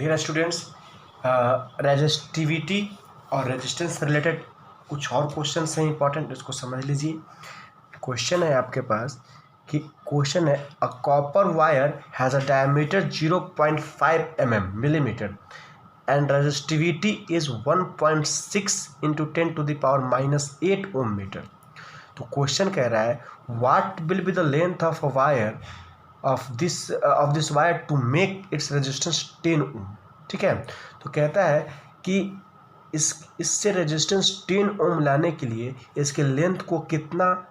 Dear students, resistivity और resistance से related कुछ और क्वेश्चंस हैं इंपॉर्टेंट, इसको समझ लीजिए। क्वेश्चन है आपके पास कि क्वेश्चन है a copper wire has a diameter 0.5 millimetre and resistivity is 1.6 into 10⁻⁻8 ohm metre. तो क्वेश्चन कह रहा है what will be the length of a wire of this wire to make its resistance 10 ohm. ठीक है, तो कहता है कि इससे रेजिस्टेंस 10 ओम लाने के लिए इसके लेंथ को कितना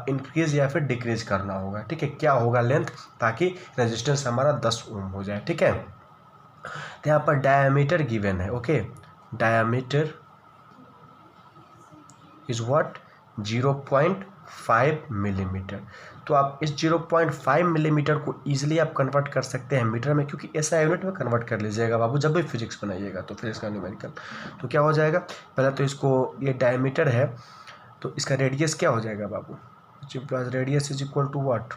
इंक्रीज या फिर डिक्रीज करना होगा। ठीक है, क्या होगा लेंथ, ताकि रेजिस्टेंस हमारा 10 ओम हो जाए। ठीक है, तो यहाँ पर डायमीटर गिवन है। Okay, diameter is what 0.5 millimetre. तो आप इस 0.5 मिलीमीटर को ईजिली आप कन्वर्ट कर सकते हैं मीटर में, क्योंकि ऐसा यूनिट में कन्वर्ट कर लीजिएगा बाबू जब भी फिजिक्स बनाइएगा, तो फिजिक्स का न्यूमेरिकल। तो क्या हो जाएगा, पहले तो इसको, ये डायमीटर है तो इसका रेडियस क्या हो जाएगा बाबू, radius is equal to what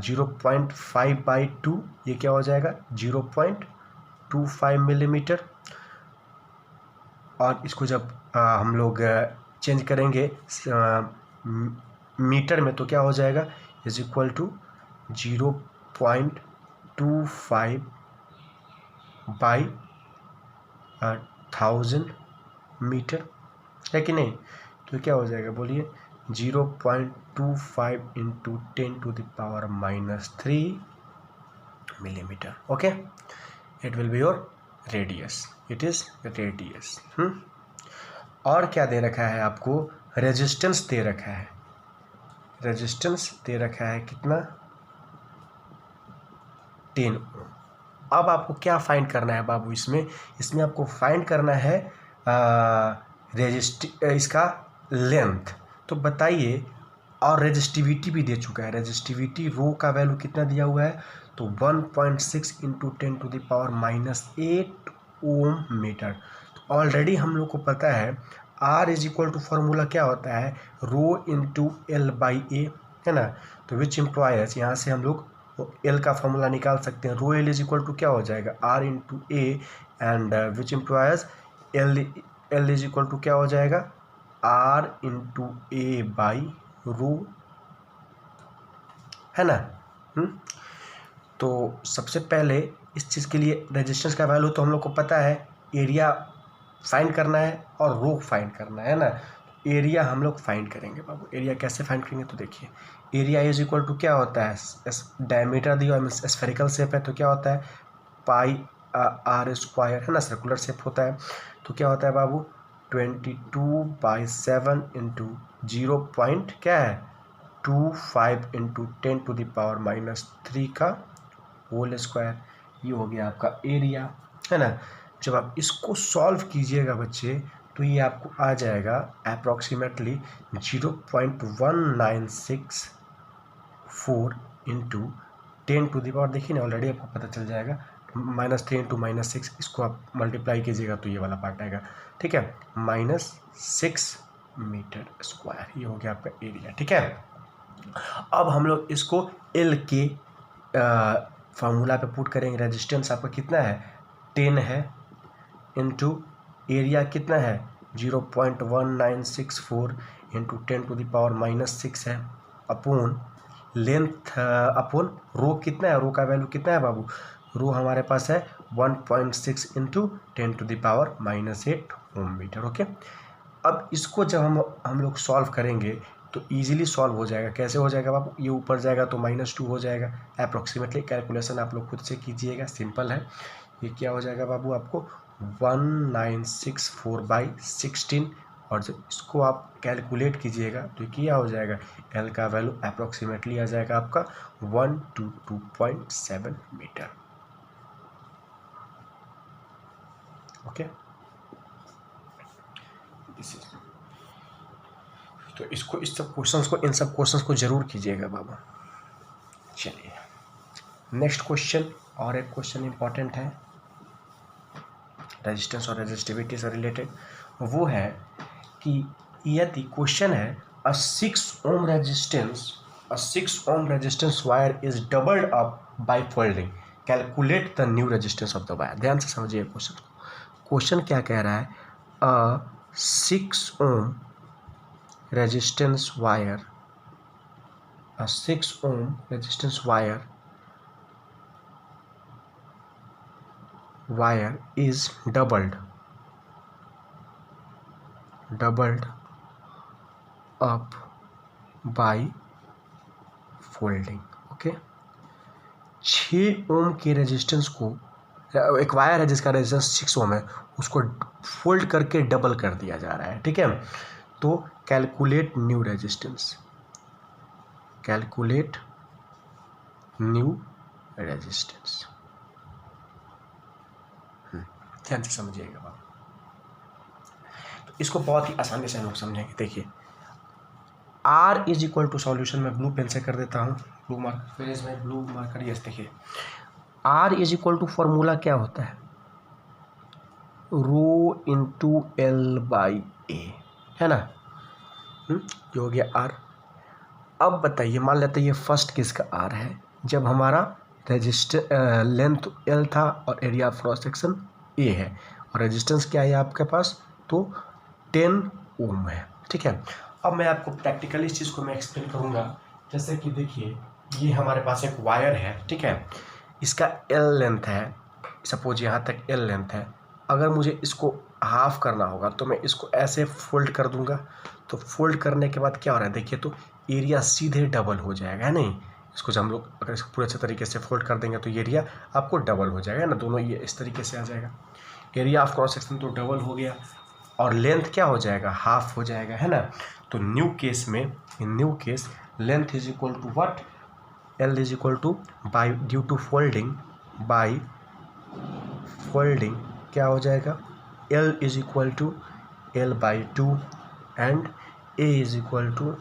0.5/2, ये क्या हो जाएगा 0.25 मिलीमीटर। और इसको जब हम लोग चेंज करेंगे मीटर में तो क्या हो जाएगा इज इक्वल टू 0.25/1000 मीटर, है कि नहीं। तो क्या हो जाएगा बोलिए 0.25 into 10⁻³ millimetre. Okay, it will be your radius, it is radius. और क्या दे रखा है आपको, रेजिस्टेंस दे रखा है, रेजिस्टेंस दे रखा है कितना 10 ओम। अब आपको क्या फाइंड करना है बाबू, इसमें आपको फाइंड करना है इसका लेंथ। तो बताइए, और रेजिस्टिविटी भी दे चुका है, रेजिस्टिविटी रो का वैल्यू कितना दिया हुआ है, तो 1.6 इंटू 10⁻⁸ ओम मीटर। तो ऑलरेडी हम लोग को पता है R is equal to formula क्या होता है, रो इंटू L/A, है ना। तो विच इम्प्लॉयज, यहाँ से हम लोग L का फॉर्मूला निकाल सकते हैं, rho L is equal to क्या हो जाएगा R into A, and which implies L is equal to क्या हो जाएगा R इंटू A/रो, है ना। तो सबसे पहले इस चीज़ के लिए रेजिस्टेंस का वैल्यू तो हम लोग को पता है, एरिया फाइंड करना है और रो फाइंड करना है ना। एरिया हम लोग फाइंड करेंगे बाबू, एरिया कैसे फाइंड करेंगे, तो देखिए एरिया इज इक्वल टू क्या होता है, डायमीटर दिया और स्फेरिकल शेप है तो क्या होता है πr², है ना, सर्कुलर शेप होता है। तो क्या होता है बाबू 22/7 इंटू 0. क्या है 25 इंटू 10⁻³ का होल स्क्वायर, ये हो गया आपका एरिया, है ना। जब आप इसको सॉल्व कीजिएगा बच्चे तो ये आपको आ जाएगा अप्रॉक्सीमेटली 0.1964 इंटू 10⁻, देखिए ना ऑलरेडी आपको पता चल जाएगा -3 इंटू -6, इसको आप मल्टीप्लाई कीजिएगा तो ये वाला पार्ट आएगा। ठीक है, -6 मीटर स्क्वायर, ये हो गया आपका एरिया। ठीक है, अब हम लोग इसको L के फार्मूला पे पुट करेंगे। रेजिस्टेंस आपका कितना है 10 है, इंटू एरिया कितना है 0.1964 इंटू 10⁻⁻6 है, अपॉन लेंथ अपॉन रो कितना है, रो का वैल्यू कितना है बाबू, रो हमारे पास है 1.6 इंटू 10⁻⁸ ओम मीटर। ओके, अब इसको जब हम लोग सॉल्व करेंगे तो इजीली सॉल्व हो जाएगा। कैसे हो जाएगा बाबू, ये ऊपर जाएगा तो -2 हो जाएगा अप्रॉक्सीमेटली, कैलकुलेशन आप लोग खुद से कीजिएगा, सिंपल है। ये क्या हो जाएगा बाबू आपको 1964/16, और जब इसको आप कैलकुलेट कीजिएगा तो क्या हो जाएगा, L का वैल्यू अप्रॉक्सीमेटली आ जाएगा आपका 122.7 मीटर। ओके, तो इसको इन सब क्वेश्चंस को जरूर कीजिएगा बाबा। चलिए नेक्स्ट क्वेश्चन, और एक क्वेश्चन इंपॉर्टेंट है रेजिस्टेंस और रेजिस्टिविटी से रिलेटेड, वो है कि यदि क्वेश्चन है अ 6 ohm resistance A 6 ohm resistance wire is doubled up by folding. Calculate the new resistance of the wire. ध्यान से समझिए क्वेश्चन को. क्वेश्चन क्या कह रहा है? A 6 ohm resistance wire, a 6 ohm resistance wire is doubled up by folding. Okay, 6 ओम के resistance को, एक वायर है जिसका रेजिस्टेंस 6 ओम है, उसको फोल्ड करके डबल कर दिया जा रहा है. ठीक है, तो calculate new resistance. Calculate new resistance. ध्यान से समझिएगा बात. तो इसको बहुत ही आसानी से हम लोग समझेंगे. देखिए, R is equal to, solution में ब्लू पेन से कर देता हूँ, ब्लू मार्कर, फिर इसमें ब्लू मार्कर. यस, देखिए R is equal to formula क्या होता है? Rho into L by A, है ना. ये हो गया R. अब बताइए, मान लेते हैं ये फर्स्ट केस का R है, जब हमारा रेजिस्टर लेंथ L था और area of cross section A है, और रेजिस्टेंस क्या है आपके पास? तो 10 ओम है. ठीक है, अब मैं आपको प्रैक्टिकली इस चीज़ को मैं एक्सप्लेन करूँगा. जैसे कि देखिए, ये हमारे पास एक वायर है. ठीक है, इसका L लेंथ है, सपोज यहाँ तक L लेंथ है. अगर मुझे इसको हाफ करना होगा तो मैं इसको ऐसे फोल्ड कर दूंगा. तो फोल्ड करने के बाद क्या हो रहा है? देखिए, तो एरिया सीधे डबल हो जाएगा, है नहीं. इसको जब हम लोग अगर इसको पूरे अच्छे तरीके से फोल्ड कर देंगे तो एरिया आपको डबल हो जाएगा ना. दोनों ये इस तरीके से आ जाएगा. एरिया ऑफ क्रॉस सेक्शन तो डबल हो गया, और लेंथ क्या हो जाएगा? हाफ हो जाएगा, है ना. तो न्यू केस में, in new case, length is equal to what? L is equal to, by due to folding, by folding क्या हो जाएगा? L is equal to L by 2 and A is equal to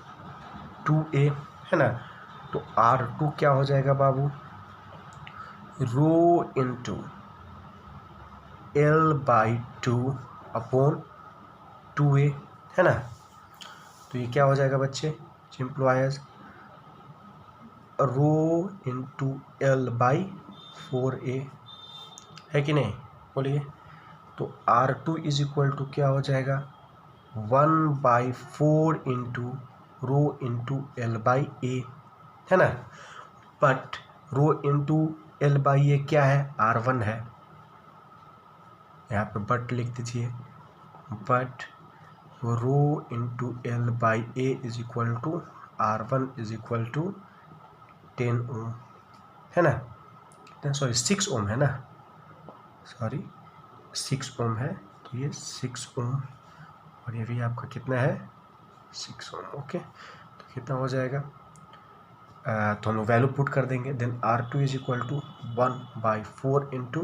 2A, है ना. तो R2 क्या हो जाएगा बाबू? Rho into L by 2 upon 2A, है ना. तो ये क्या हो जाएगा बच्चे? Simplify rho into L by 4A, है कि नहीं? बोलिए. तो R2 इज इक्वल टू क्या हो जाएगा? 1/4 into rho into L by A, है ना. But rho into L by A क्या है? R1 है. यहाँ पे बट लिख दीजिए. But rho into L by A is equal to R1 is equal to 10 ohm, है ना. सॉरी 6 ओम है ना, सॉरी 6 ओम है. तो ये 6 ओम, और ये भी आपका कितना है? 6 ओम. ओके, तो कितना हो जाएगा? तो हम लोग वैल्यू पुट कर देंगे. Then R2 is equal to 1/4 into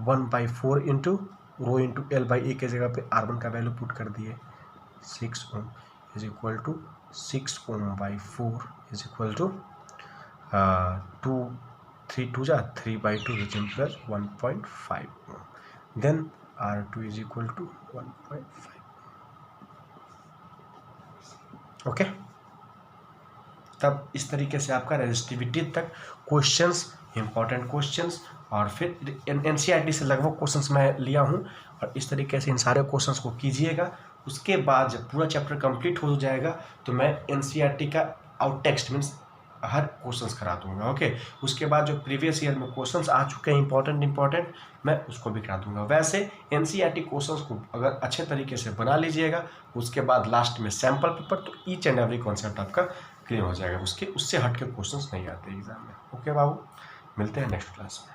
1/4 into rho into L by A के जगह पे R1 का वैल्यू पुट कर दिए. 6 ohm is equal to 6 ohm by 4 is equal to 3 2 जा 3/2 which implies 1.5 ohm. Then R2 is equal to 1.5. Okay, तब इस तरीके से आपका रेजिस्टिविटी तक क्वेश्चंस, इंपॉर्टेंट क्वेश्चंस, और फिर NCERT से लगभग क्वेश्चंस मैं लिया हूँ, और इस तरीके से इन सारे क्वेश्चंस को कीजिएगा. उसके बाद जब पूरा चैप्टर कंप्लीट हो जाएगा तो मैं NCERT का आउट टेक्स्ट मीन्स हर क्वेश्चंस करा दूंगा. ओके, उसके बाद जो प्रीवियस ईयर में क्वेश्चंस आ चुके हैं इंपॉर्टेंट मैं उसको भी करा दूंगा. वैसे NCERT क्वेश्चंस को अगर अच्छे तरीके से बना लीजिएगा, उसके बाद लास्ट में सैम्पल पेपर, तो ईच एंड एवरी कॉन्सेप्ट आपका क्लियर हो जाएगा. उससे हट के क्वेश्चंस नहीं आते एग्जाम में. ओके बाबू, मिलते हैं नेक्स्ट क्लास में.